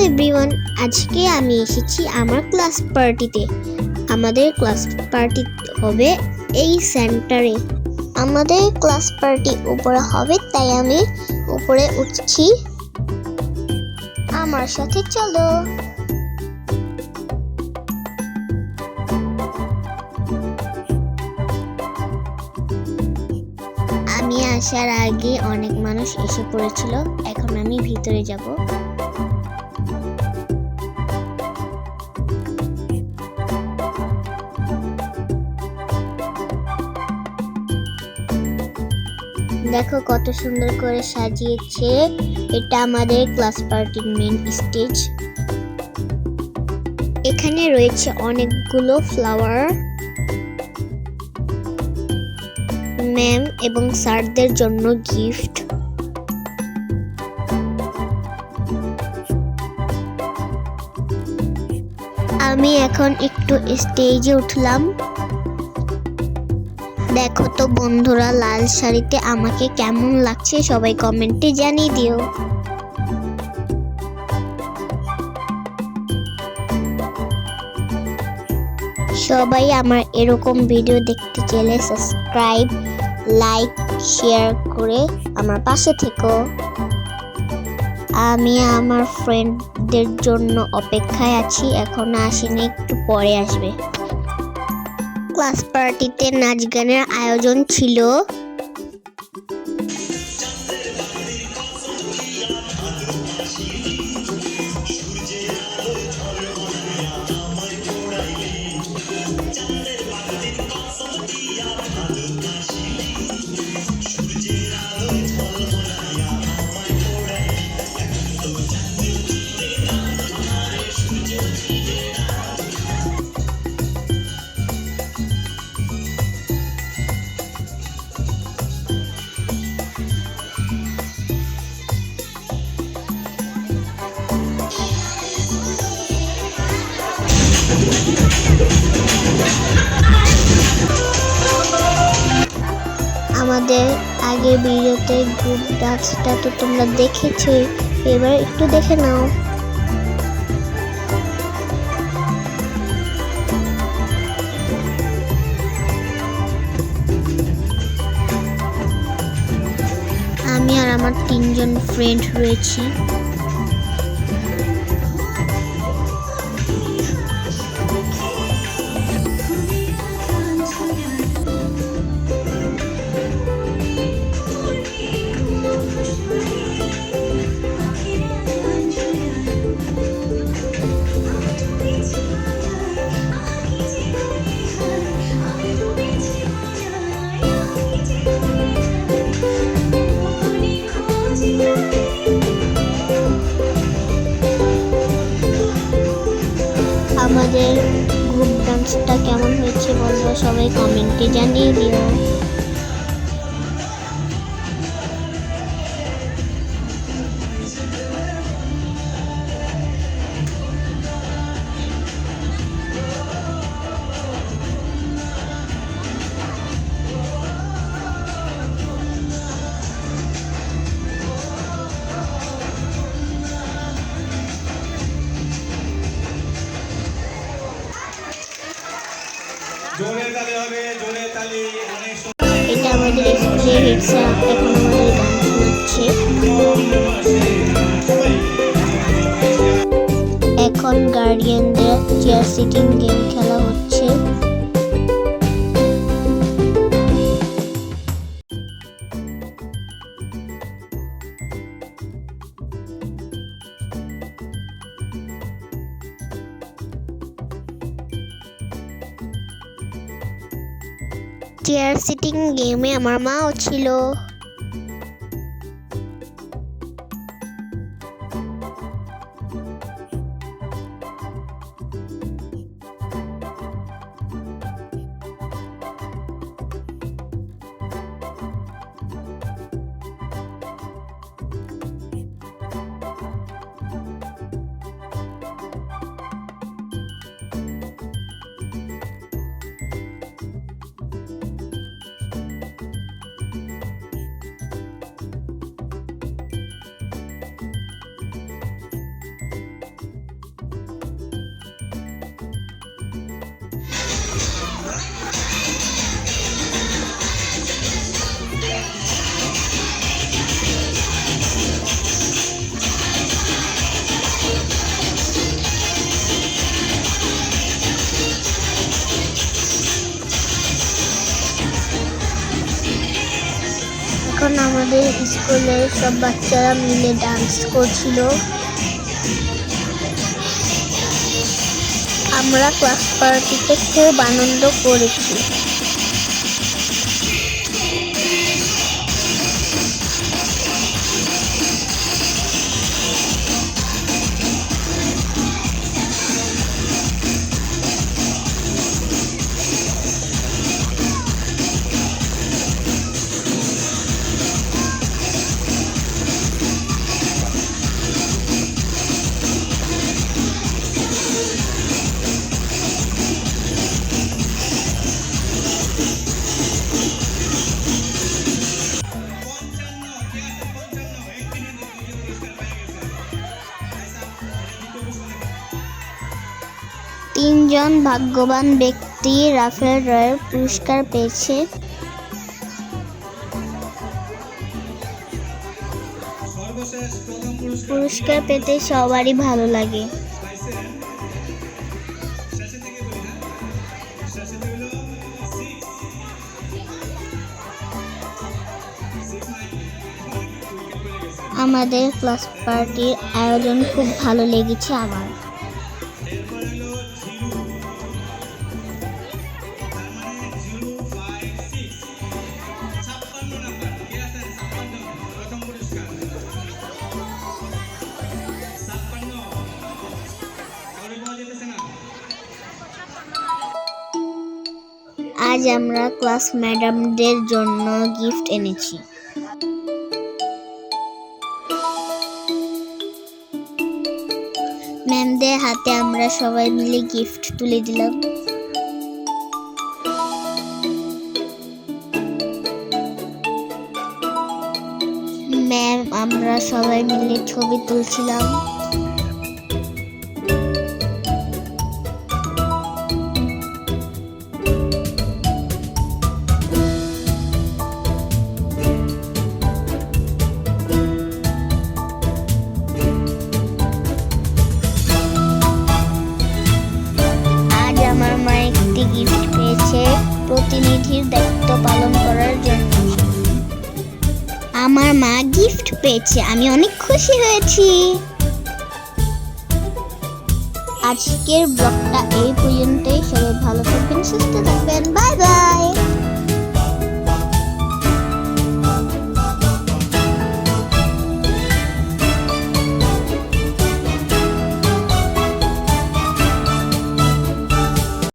Everyone, আজকে আমি এসেছি আমার ক্লাস পার্টিতে। আমাদের ক্লাস পার্টি হবে এই সেন্টারে। আমাদের ক্লাস পার্টি উপরে হবে, তাই আমি উপরে উঠছি। আমার সাথে চলো। আমি আসার আগে অনেক মানুষ এসে পড়েছিল। এখন আমি ভিতরে যাব। দেখো কত সুন্দর করে সাজিয়েছে। এটা আমাদের ক্লাস পার্টির মেইন স্টেজ। এখানে রয়েছে অনেকগুলো ফ্লাওয়ার। ম্যাম এবং স্যারদের জন্য গিফট। আমি এখন একটু স্টেজে উঠলাম। দেখো তো বন্ধুরা, লাল শাড়িতে আমাকে কেমন লাগছে সবাই কমেন্টে জানিয়ে দিও। সবাই আমার এরকম ভিডিও দেখতে চাইলে সাবস্ক্রাইব, লাইক, শেয়ার করে আমার পাশে থেকো। আমি আমার ফ্রেন্ডদের জন্য অপেক্ষায় আছি, এখনো আসেনি, একটু পরে আসবে। ক্লাস পার্টিতে নাচ গানের আয়োজন ছিল। আমাদের আগের ভিডিওতে গ্রুপ ডান্সটা তো তোমরা দেখেছো, এবার একটু দেখে নাও। আমি আর আমার 3 জন ফ্রেন্ড রয়েছি। আমাদের গ্রুপ ডান্সটা কেমন হয়েছে বলবো, সবাই কমেন্টে জানিয়ে দিও। এটা আমাদের স্কুলের হেড স্যার এখন আমাদের গান শোনাচ্ছে। এখন গার্ডিয়ানদের চেয়ার সিটিং গেম খেলা হচ্ছে। চেয়ার সিটিং গেমে আমার মাও ছিল। আমাদের স্কুলের সব বাচ্চারা মিলে ডান্স করছিল। আমরা ক্লাস পার্টিতে খুব আনন্দ করেছি। তিনজন ভাগ্যবান ব্যক্তি রাফেল রয়ের পুরস্কার পেয়েছে। পুরস্কার পেতে সবারই ভালো লাগে। আমাদের ক্লাস পার্টির আয়োজন খুব ভালো লেগেছে আমার। আজ আমরা ক্লাস ম্যাডামদের জন্য গিফট এনেছি। ম্যামদের হাতে আমরা সবাই মিলে গিফট তুলে দিলাম। ম্যাম আমরা সবাই মিলে ছবি তুলছিলাম। গিফট পেয়েছে প্রতিনিধির দায়িত্ব পালন করার জন্য। আমার মা গিফট পেয়েছে, আমি অনেক খুশি হয়েছি। আজকের ব্লগটা এই পর্যন্তই। সবাই ভালো থাকবেন, সুস্থ থাকবেন।